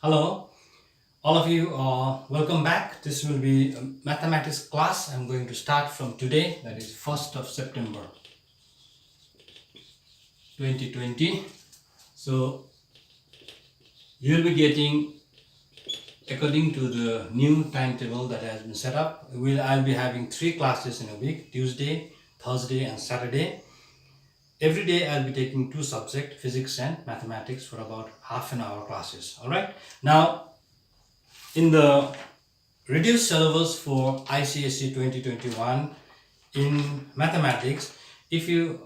Hello, all of you. Welcome back. This will be a mathematics class. I'm going to start from today, that is 1st of September 2020. So you'll be getting, according to the new timetable that has been set up, I'll be having 3 classes in a week: Tuesday, Thursday, and Saturday. Every day I'll be taking 2 subjects, physics and mathematics, for about half an hour classes. All right. Now, in the reduced syllabus for ICSE 2021 in mathematics, if you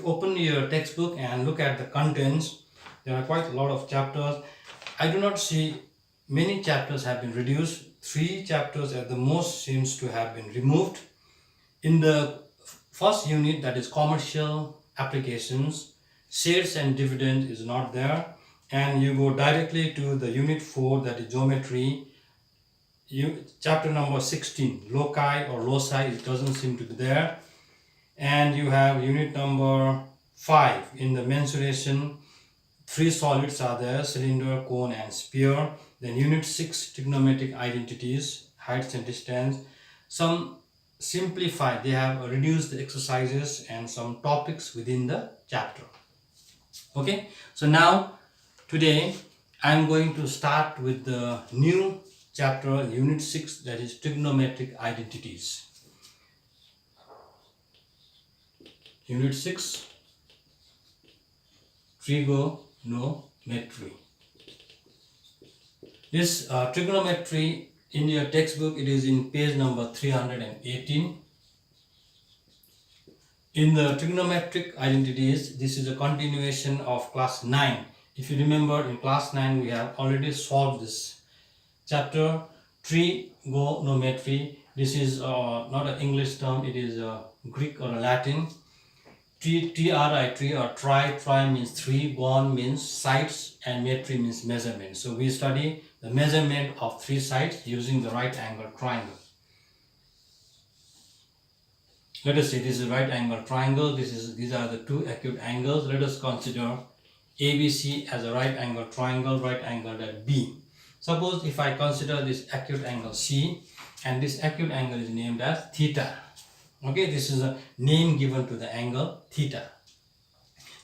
open your textbook and look at the contents, there are quite a lot of chapters. I do not see many chapters have been reduced. 3 chapters at the most seems to have been removed. In the first unit, that is commercial applications, shares and dividend is not there, and you go directly to the unit 4, that is geometry. Chapter number 16, loci or loci, it doesn't seem to be there. And you have unit number 5 in the mensuration. 3 solids are there: cylinder, cone, and sphere. Then unit 6, trigonometric identities, heights and distance. Some simplified, they have reduced the exercises and some topics within the chapter. Okay, so now today I'm going to start with the new chapter, unit 6, that is trigonometric identities. Unit 6, trigonometry. This trigonometry, in your textbook, it is in page number 318. In the trigonometric identities, this is a continuation of class 9. If you remember, in class 9 we have already solved this chapter, trigonometry. This is not an English term, it is a Greek or a Latin. Tri or tri means 3, gon means sides, and metry means measurement. So we study the measurement of 3 sides using the right angle triangle. Let us say this is right angle triangle. These are the 2 acute angles. Let us consider ABC as a right angle triangle, right angle at B. Suppose if I consider this acute angle C, and this acute angle is named as theta. Okay, this is a name given to the angle theta.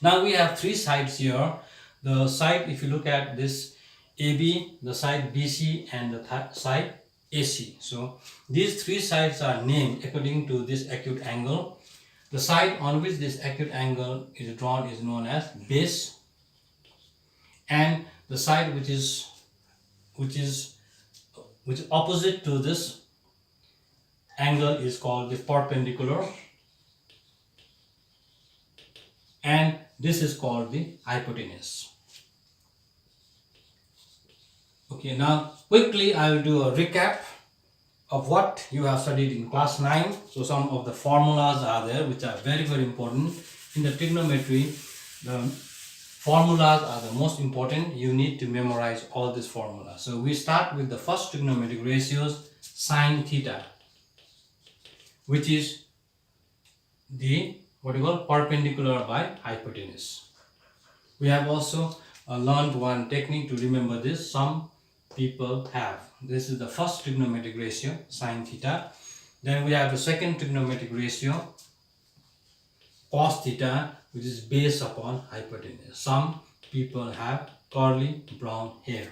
Now we have 3 sides here. The side, if you look at this AB, the side BC, and the side AC. So these 3 sides are named according to this acute angle. The side on which this acute angle is drawn is known as base, and the side which is opposite to this angle is called the perpendicular, and this is called the hypotenuse. Okay, now quickly I will do a recap of what you have studied in class 9. So some of the formulas are there which are very, very important. In the trigonometry, the formulas are the most important. You need to memorize all these formulas. So we start with the first trigonometric ratios, sine theta, which is the perpendicular by hypotenuse. We have also learned one technique to remember this. Some people have. This is the first trigonometric ratio, sine theta. Then we have the second trigonometric ratio, cos theta, which is based upon hypotenuse. Some people have curly brown hair.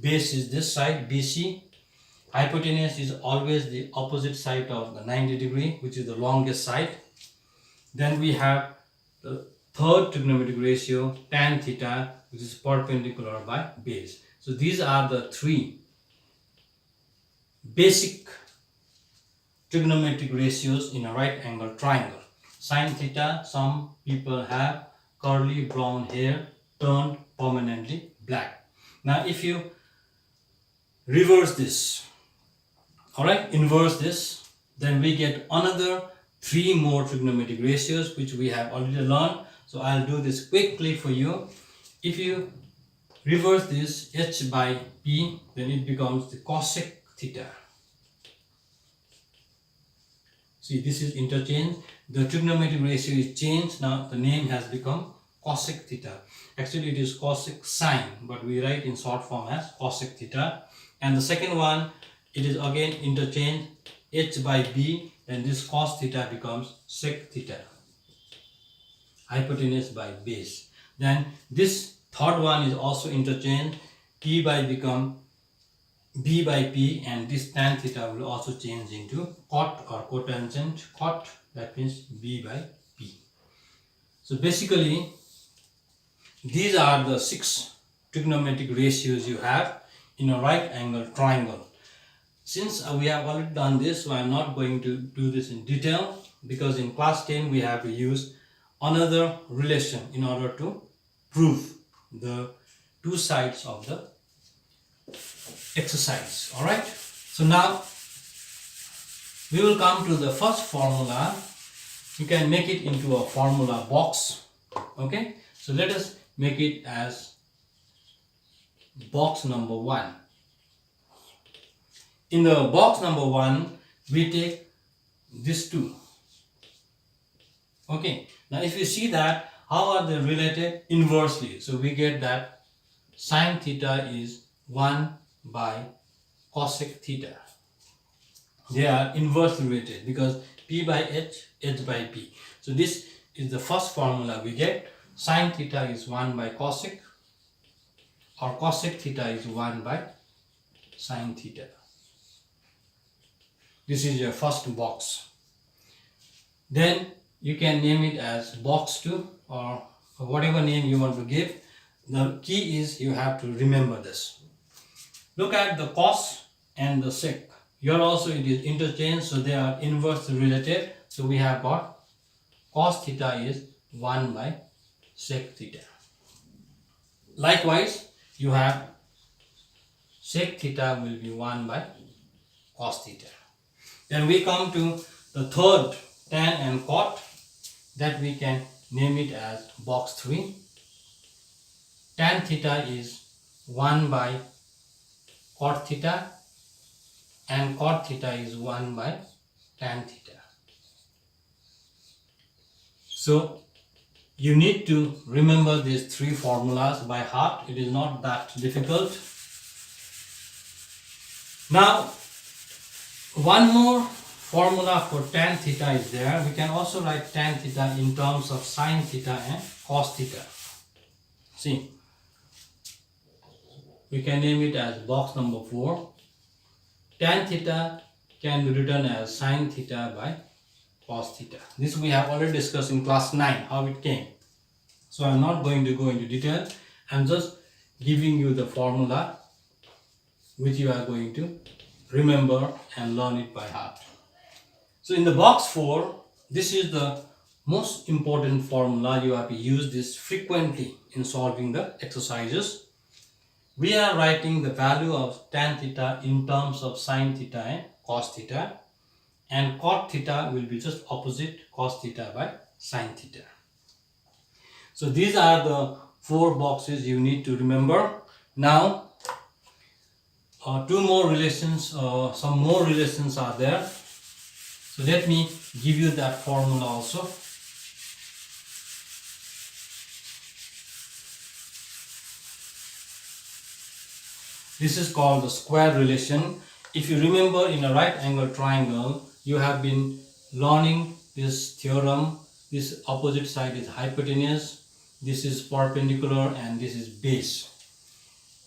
Base is this side, BC. Hypotenuse is always the opposite side of the 90 degree, which is the longest side. Then we have the third trigonometric ratio, tan theta, which is perpendicular by base. So these are the 3 basic trigonometric ratios in a right angle triangle. Sine theta, some people have curly brown hair turned permanently black. Now if you reverse this, alright, inverse this, then we get another 3 more trigonometric ratios which we have already learned. So I'll do this quickly for you. If you reverse this, h by p, then it becomes the cosec theta. See, this is interchange. The trigonometric ratio is changed. Now the name has become cosec theta. Actually it is cosec sine, but we write in short form as cosec theta. And the second one, it is again interchange h by b, and this cos theta becomes sec theta, hypotenuse by base. Then this third one is also interchange, p by become b by p, and this tan theta will also change into cot or cotangent cot, that means b by p. So basically these are the 6 trigonometric ratios you have in a right angle triangle. Since we have already done this, so I am not going to do this in detail, because in class 10 we have to use another relation in order to prove the two sides of the exercise. Alright, so now we will come to the first formula. You can make it into a formula box. Okay, so let us make it as box number 1. In the box number 1 we take these two. Okay, now if you see that, how are they related? Inversely. So we get that sine theta is 1 by cosec theta. They are inversely related because p by h, h by p. So this is the first formula we get. Sine theta is 1 by cosec, or cosec theta is 1 by sine theta. This is your first box. Then you can name it as box 2 or whatever name you want to give. The key is you have to remember this. Look at the cos and the sec. Here also it is interchange, so they are inversely related. So we have got cos theta is 1 by sec theta. Likewise, you have sec theta will be 1 by cos theta. Then we come to the third, tan and cot, that we can name it as box 3. Tan theta is 1 by cot theta, and cot theta is 1 by tan theta. So you need to remember these 3 formulas by heart. It is not that difficult. Now one more formula for tan theta is there. We can also write tan theta in terms of sine theta and cos theta. See, we can name it as box number 4. Tan theta can be written as sine theta by cos theta. This we have already discussed in class 9, how it came. So I am not going to go into detail. I am just giving you the formula which you are going to remember and learn it by heart. So in the box 4, this is the most important formula. You have to use this frequently in solving the exercises. We are writing the value of tan theta in terms of sine theta and cos theta, and cot theta will be just opposite cos theta by sine theta. So these are the 4 boxes you need to remember. Now some more relations are there. So let me give you that formula also. This is called the square relation. If you remember, in a right angle triangle, you have been learning this theorem. This opposite side is hypotenuse, this is perpendicular, and this is base.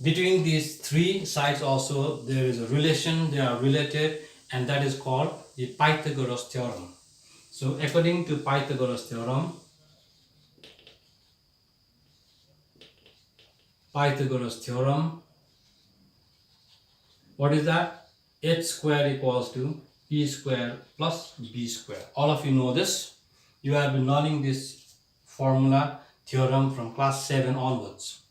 Between these 3 sides also there is a relation, they are related, and that is called the Pythagoras theorem. So according to Pythagoras theorem, what is that? H square equals to p square plus b square. All of you know this. You have been learning this formula theorem from class 7 onwards.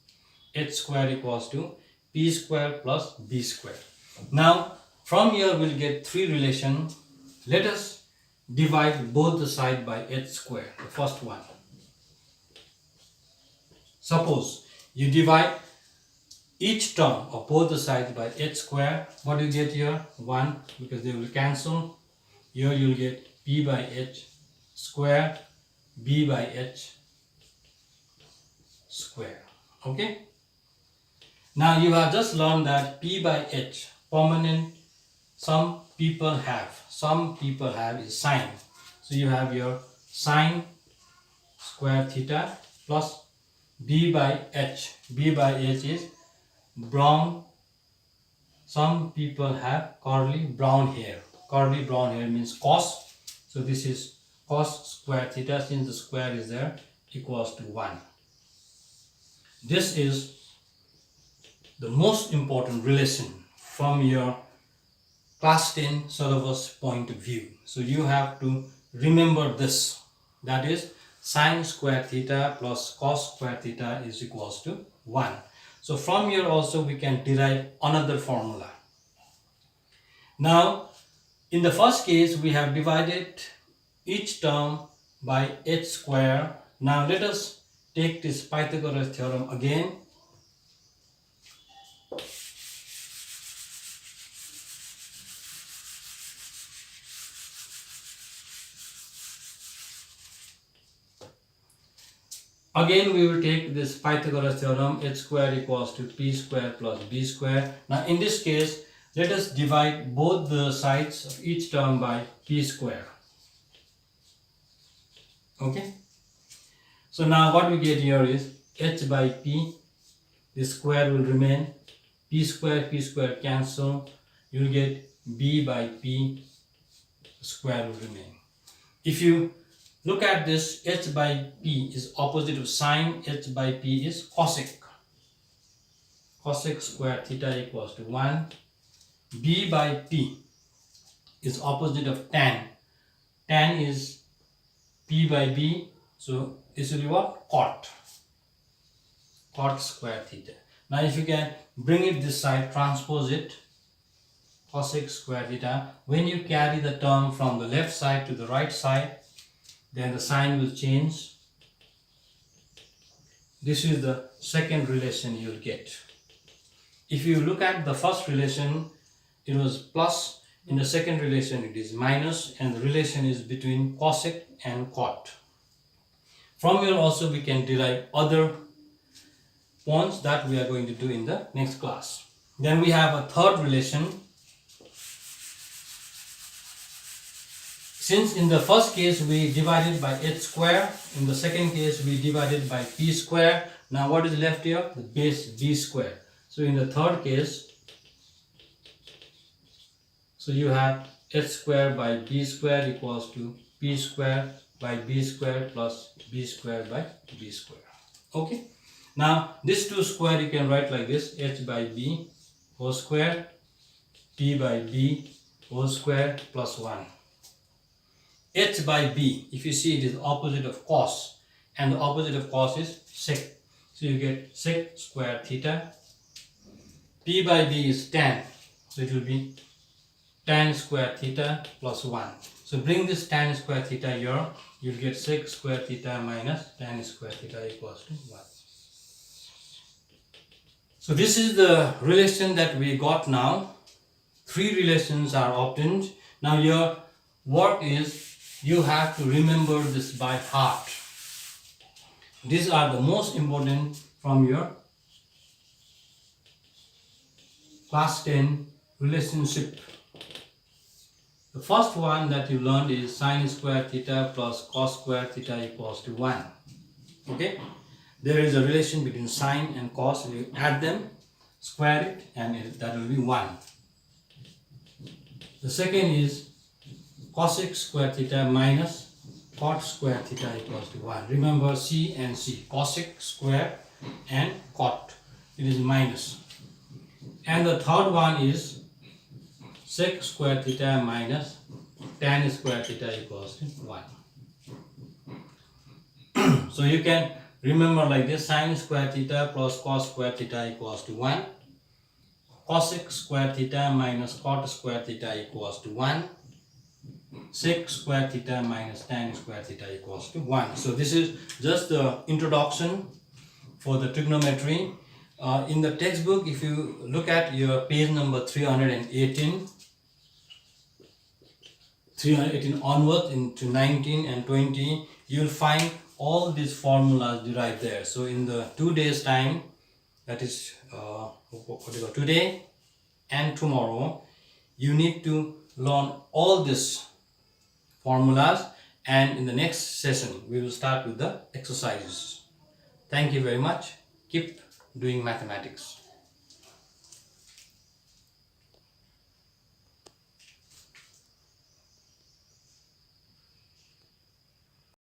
H square equals to p square plus b square. Now from here we'll get 3 relations. Let us divide both the side by h square, the first one. Suppose you divide each term of both the sides by h square. What do you get here? 1, because they will cancel. Here you will get p by h square, b by h square. Okay. Now you have just learned that P by H, permanent, some people have is sine. So you have your sine square theta plus B by H. B by H is brown. Some people have curly brown hair. Curly brown hair means cos. So this is cos square theta, since the square is there, equals to 1. This is the most important relation from your class 10 syllabus point of view. So you have to remember this. That is sine square theta plus cos square theta is equals to 1. So from here also we can derive another formula. Now in the first case we have divided each term by h square. Now let us take this Pythagoras theorem again. Again we will take this Pythagoras theorem, h square equals to p square plus b square. Now in this case let us divide both the sides of each term by p square. Okay. So now what we get here is h by p, this square will remain, p square cancel, you will get b by p, square will remain. If you look at this, h by p is opposite of sine, h by p is cosec. Cosec square theta equals to 1. B by p is opposite of tan. Tan is p by b, so this will be what? Cot. Cot square theta. Now if you can bring it this side, transpose it, cosec square theta. When you carry the term from the left side to the right side, then the sign will change. This is the second relation you will get. If you look at the first relation, it was plus. In the second relation it is minus, and the relation is between cosec and cot. From here also we can derive other points that we are going to do in the next class. Then we have a third relation. Since in the first case we divided by h square, in the second case we divided by p square. Now what is left here? The base b square. So in the third case, so you have h square by b square equals to p square by b square plus b square by b square. Okay. Now this 2 square you can write like this, h by b whole square, p by b whole square plus 1. H by b, if you see, it is opposite of cos, and the opposite of cos is sec. So you get sec square theta. P by b is tan, so it will be tan square theta plus 1. So bring this tan square theta here, you will get sec square theta minus tan square theta equals to 1. So this is the relation that we got now. 3 relations are obtained. Now your work is, you have to remember this by heart. These are the most important from your class 10 relationship. The first one that you learned is sine square theta plus cos square theta equals to 1. Okay? There is a relation between sine and cos. You add them, square it, and that will be 1. The second is cosec square theta minus cot square theta equals to 1. Remember C and C, cosec square and cot, it is minus. And the third one is sec square theta minus tan square theta equals to 1. So you can remember like this, sine square theta plus cos square theta equals to 1. Cosec square theta minus cot square theta equals to 1. Sec square theta minus tan square theta equals to 1. So this is just the introduction for the trigonometry. In the textbook, if you look at your page number 318 onwards into 19 and 20, you will find all these formulas derived there. So in the 2 days time, that is today and tomorrow, you need to learn all these formulas, and in the next session we will start with the exercises. Thank you very much. Keep doing mathematics.